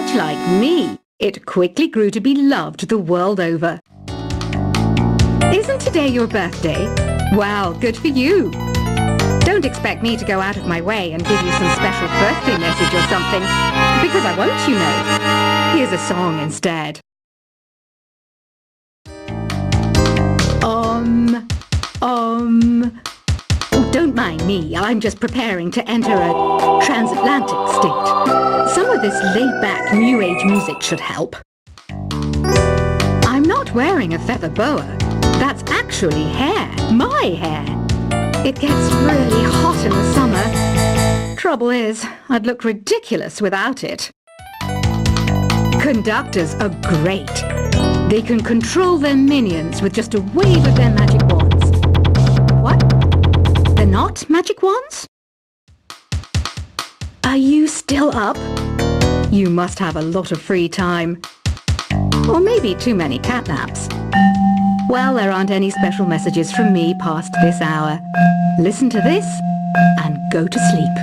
much like me, it quickly grew to be loved the world over. Isn't today your birthday? Well, good for you. Don't expect me to go out of my way and give you some special birthday message or something, because I won't, you know. Here's a song instead. Don't mind me, I'm just preparing to enter a transatlantic state. Some of this laid-back New Age music should help. I'm not wearing a feather boa. That's actually hair, my hair. It gets really hot in the summer. Trouble is, I'd look ridiculous without it. Conductors are great. They can control their minions with just a wave of their magic wands. What? They're not magic wands? Are you still up? You must have a lot of free time. Or maybe too many cat naps. Well, there aren't any special messages from me past this hour. Listen to this and go to sleep.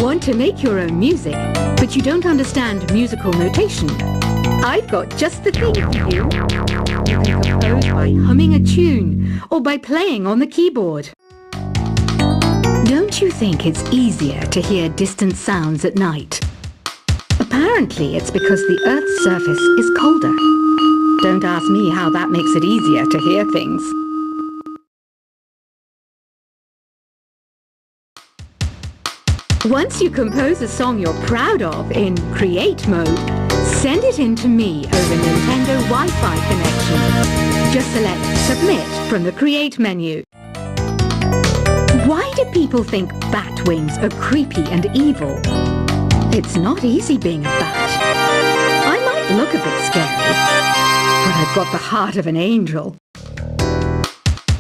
Want to make your own music, but you don't understand musical notation? I've got just the thing for you. You can compose by humming a tune or by playing on the keyboard. Don't you think it's easier to hear distant sounds at night? Apparently it's because the Earth's surface is colder. Don't ask me how that makes it easier to hear things. Once you compose a song you're proud of in Create mode, send it in to me over Nintendo Wi-Fi connection. Just select Submit from the Create menu. Why do people think bat wings are creepy and evil? It's not easy being a bat. I might look a bit scary, but I've got the heart of an angel.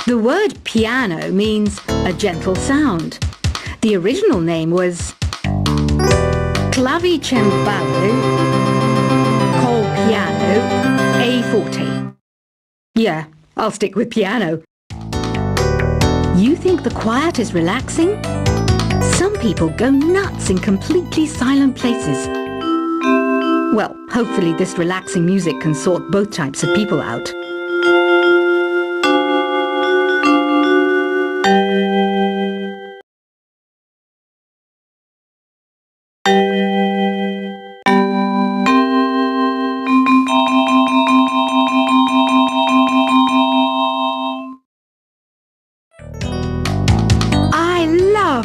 The word piano means a gentle sound. The original name was Clavicembalo col piano a forte. Yeah, I'll stick with piano. You think the quiet is relaxing? Some people go nuts in completely silent places. Well, hopefully this relaxing music can sort both types of people out.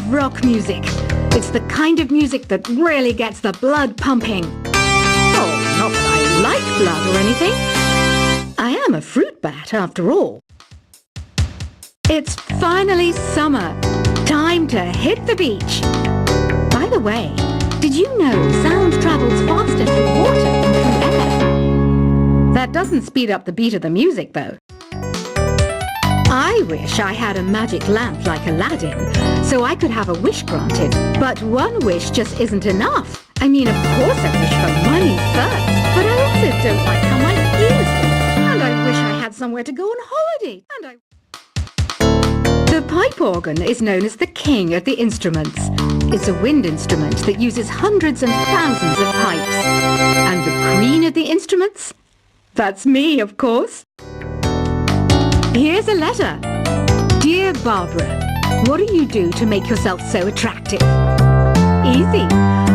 Rock music. It's the kind of music that really gets the blood pumping. Oh, not that I like blood or anything. I am a fruit bat after all. It's finally summer. Time to hit the beach. By the way, did you know sound travels faster through water than through air? That doesn't speed up the beat of the music though. I wish I had a magic lamp like Aladdin, so I could have a wish granted. But one wish just isn't enough. I mean, of course I wish for money first, but I also don't like how my ears look. And I wish I had somewhere to go on holiday. The pipe organ is known as the king of the instruments. It's a wind instrument that uses hundreds and thousands of pipes. And the queen of the instruments? That's me, of course. Here's a letter. Dear Barbara, what do you do to make yourself so attractive? Easy.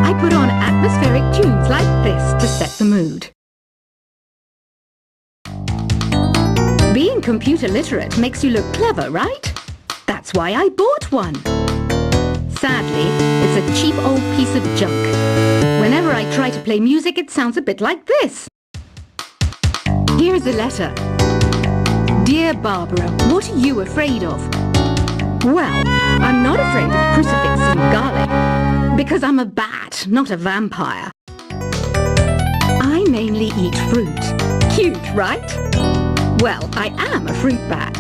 I put on atmospheric tunes like this to set the mood. Being computer literate makes you look clever, right? That's why I bought one. Sadly, it's a cheap old piece of junk. Whenever I try to play music, it sounds a bit like this. Here's a letter. Dear Barbara, what are you afraid of? Well, I'm not afraid of crucifix and garlic, because I'm a bat, not a vampire. I mainly eat fruit. Cute, right? Well, I am a fruit bat.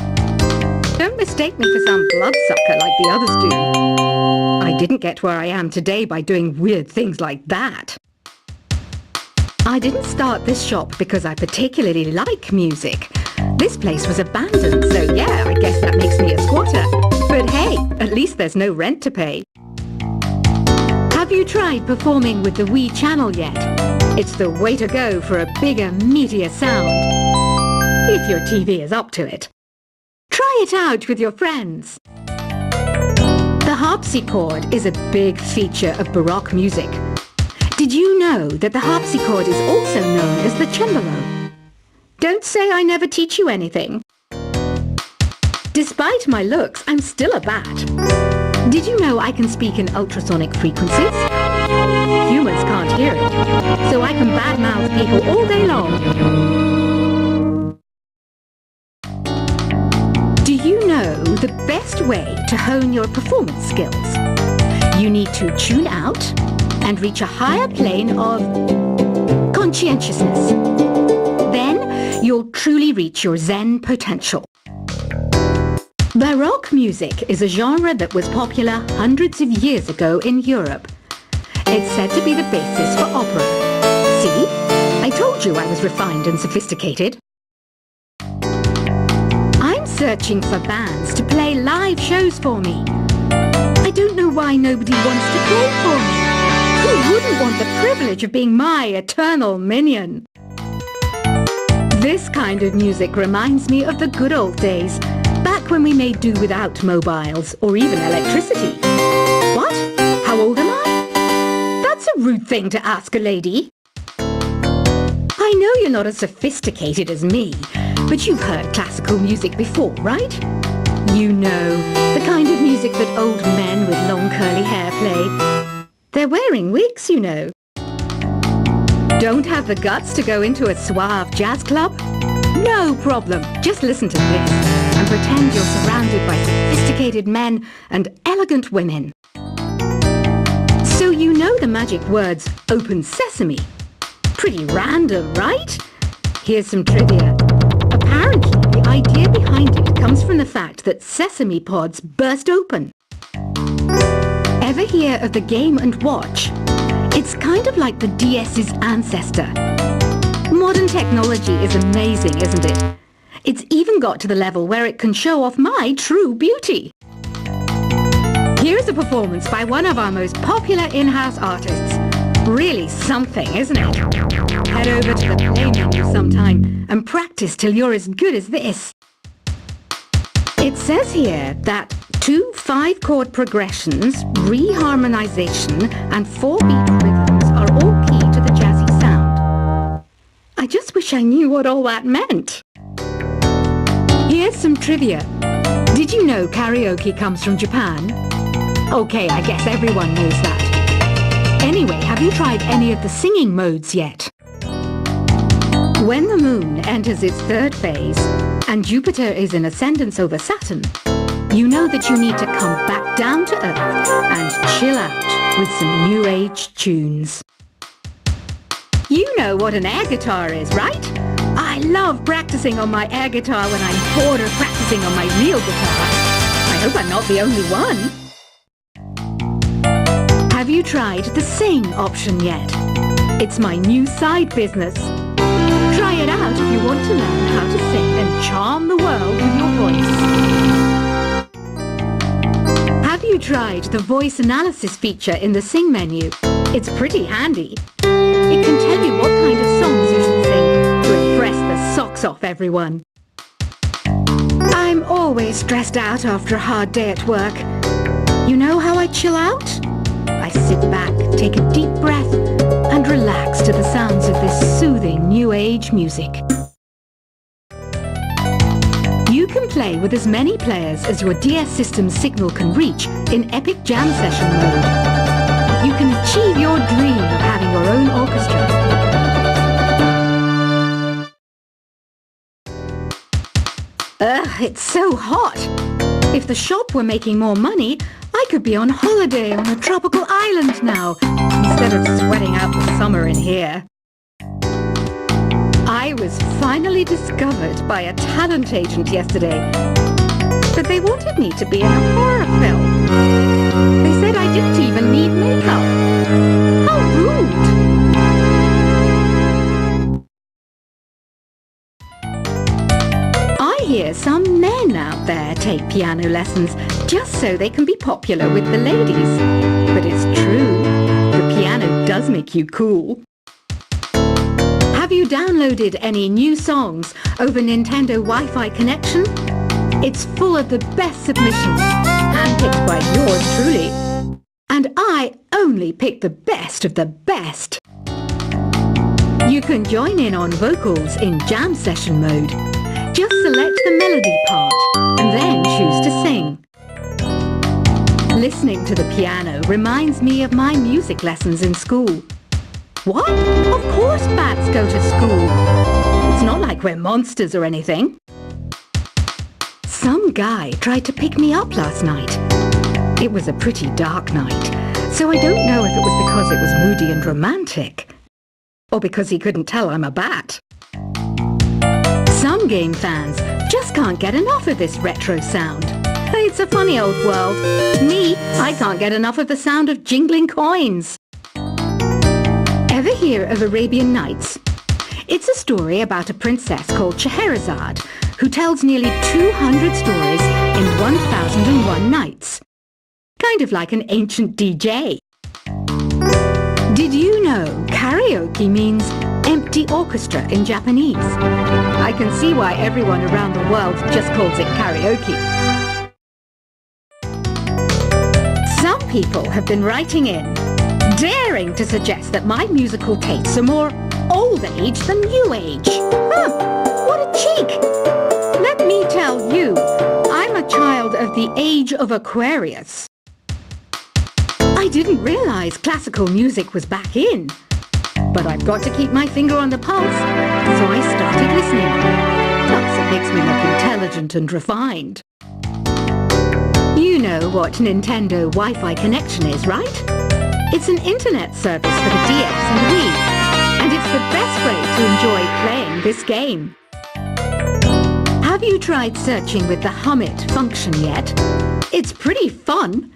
Don't mistake me for some bloodsucker like the others do. I didn't get where I am today by doing weird things like that. I didn't start this shop because I particularly like music. This place was abandoned, so yeah, I guess that makes me a squatter. But hey, at least there's no rent to pay. Have you tried performing with the Wii channel yet? It's the way to go for a bigger, meatier sound. If your TV is up to it. Try it out with your friends. The harpsichord is a big feature of Baroque music. Did you know that the harpsichord is also known as the cembalo? Don't say I never teach you anything. Despite my looks, I'm still a bat. Did you know I can speak in ultrasonic frequencies? Humans can't hear it, so I can badmouth people all day long. Do you know the best way to hone your performance skills? You need to tune out and reach a higher plane of conscientiousness. Then you'll truly reach your Zen potential. Baroque music is a genre that was popular hundreds of years ago in Europe. It's said to be the basis for opera. See? I told you I was refined and sophisticated. I'm searching for bands to play live shows for me. I don't know why nobody wants to play for me. Who wouldn't want the privilege of being my eternal minion? This kind of music reminds me of the good old days, back when we made do without mobiles or even electricity. What? How old am I? That's a rude thing to ask a lady. I know you're not as sophisticated as me, but you've heard classical music before, right? You know, the kind of music that old men with long curly hair play. They're wearing wigs, you know. Don't have the guts to go into a suave jazz club? No problem. Just listen to this and pretend you're surrounded by sophisticated men and elegant women. So you know the magic words "open sesame." Pretty random, right? Here's some trivia. Apparently, the idea behind it comes from the fact that sesame pods burst open. Ever hear of the Game & Watch? It's kind of like the DS's ancestor. Modern technology is amazing, isn't it? It's even got to the level where it can show off my true beauty. Here's a performance by one of our most popular in-house artists. Really something, isn't it? Head over to the play menu sometime and practice till you're as good as this. It says here that 2 5-chord progressions, reharmonization, and 4-beat rhythms are all key to the jazzy sound. I just wish I knew what all that meant. Here's some trivia. Did you know karaoke comes from Japan? Okay, I guess everyone knows that. Anyway, have you tried any of the singing modes yet? When the moon enters its 3rd phase and Jupiter is in ascendance over Saturn, you know that you need to come back down to earth and chill out with some new age tunes. You know what an air guitar is, right? I love practicing on my air guitar when I'm bored of practicing on my real guitar. I hope I'm not the only one. Have you tried the sing option yet? It's my new side business. Try it out if you want to learn how to sing and charm the world with your voice. Have you tried the voice analysis feature in the Sing menu? It's pretty handy. It can tell you what kind of songs you should sing to impress the socks off everyone. I'm always stressed out after a hard day at work. You know how I chill out? I sit back, take a deep breath, and relax to the sounds of this soothing new age music. You can play with as many players as your DS system's signal can reach in Epic Jam Session mode. You can achieve your dream of having your own orchestra. Ugh, it's so hot! If the shop were making more money, I could be on holiday on a tropical island now, instead of sweating out the summer in here. I was finally discovered by a talent agent yesterday, but they wanted me to be in a horror film. They said I didn't even need makeup. How rude! I hear some men out there take piano lessons just so they can be popular with the ladies. But it's true. make you cool. Have you downloaded any new songs over Nintendo Wi-Fi connection? It's full of the best submissions, handpicked by yours truly. And I only pick the best of the best. You can join in on vocals in jam session mode. Just select the melody part and then choose to sing. Listening to the piano reminds me of my music lessons in school. What? Of course bats go to school. It's not like we're monsters or anything. Some guy tried to pick me up last night. It was a pretty dark night, so I don't know if it was because it was moody and romantic, or because he couldn't tell I'm a bat. Some game fans just can't get enough of this retro sound. It's a funny old world. Me, I can't get enough of the sound of jingling coins. Ever hear of Arabian Nights? It's a story about a princess called Scheherazade who tells nearly 200 stories in 1001 nights. Kind of like an ancient DJ. Did you know karaoke means empty orchestra in Japanese? I can see why everyone around the world just calls it karaoke. Some people have been writing in, daring to suggest that my musical tastes are more old age than new age. Huh, what a cheek! Let me tell you, I'm a child of the age of Aquarius. I didn't realize classical music was back in. But I've got to keep my finger on the pulse, so I started listening. Plus, it makes me look intelligent and refined. You know what Nintendo Wi-Fi connection is, right? It's an internet service for the DS and Wii, and it's the best way to enjoy playing this game. Have you tried searching with the Hum It function yet? It's pretty fun.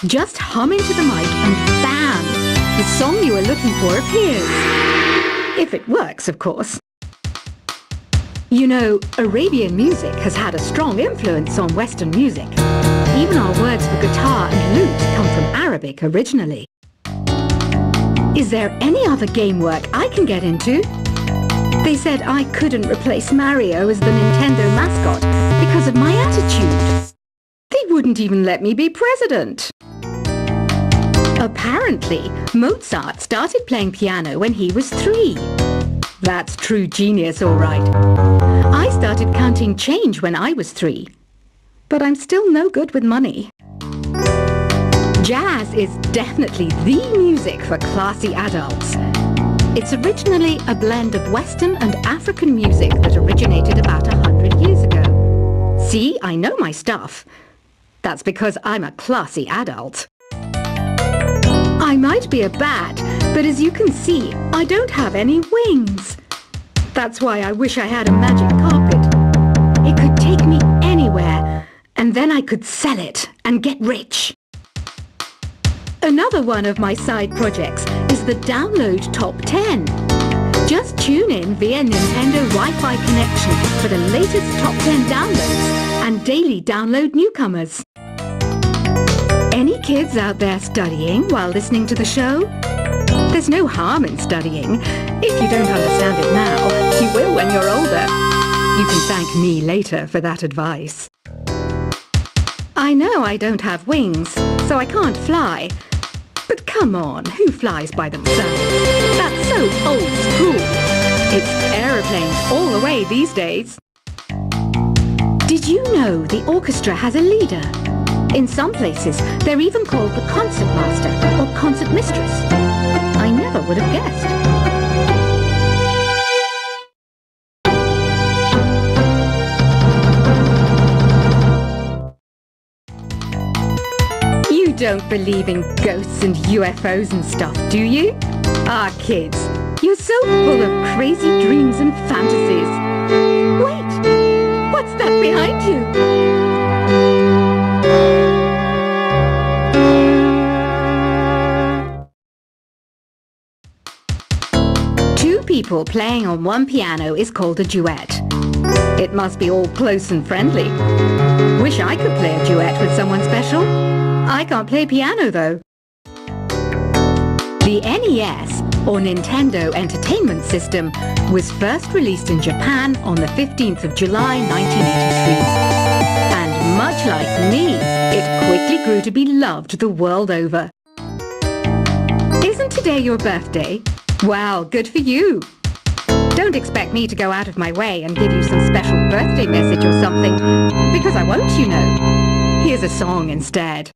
Just hum into the mic and bam! The song you are looking for appears. If it works, of course. You know, Arabian music has had a strong influence on Western music. Even our words for guitar and lute come from Arabic originally. Is there any other game work I can get into? They said I couldn't replace Mario as the Nintendo mascot because of my attitude. They wouldn't even let me be president. Apparently, Mozart started playing piano when he was 3. That's true genius, all right. I started counting change when I was 3. But I'm still no good with money. Jazz is definitely the music for classy adults. It's originally a blend of Western and African music that originated about 100 years ago. See, I know my stuff. That's because I'm a classy adult. I might be a bat, but as you can see, I don't have any wings. That's why I wish I had a magic carpet. It could take me anywhere, and then I could sell it and get rich. Another one of my side projects is the Download Top 10. Just tune in via Nintendo Wi-Fi connection for the latest Top 10 downloads and daily download newcomers. Any kids out there studying while listening to the show? There's no harm in studying. If you don't understand it now, you will when you're older. You can thank me later for that advice. I know I don't have wings, so I can't fly. But come on, who flies by themselves? That's so old school. It's aeroplanes all the way these days. Did you know the orchestra has a leader? In some places, they're even called the concert master or concert mistress. I never would have guessed. You don't believe in ghosts and UFOs and stuff, do you? Ah, kids, you're so full of crazy dreams and fantasies. Wait, what's that behind you? Two people playing on one piano is called a duet. It must be all close and friendly. Wish I could play a duet with someone special. I can't play piano, though. The The NES, or Nintendo Entertainment System, was first released in Japan on the 15th of July 1983. And much like me, it quickly grew to be loved the world over. Isn't today your birthday? Well, good for you! Don't expect me to go out of my way and give you some special birthday message or something, because I won't, you know. Here's a song instead.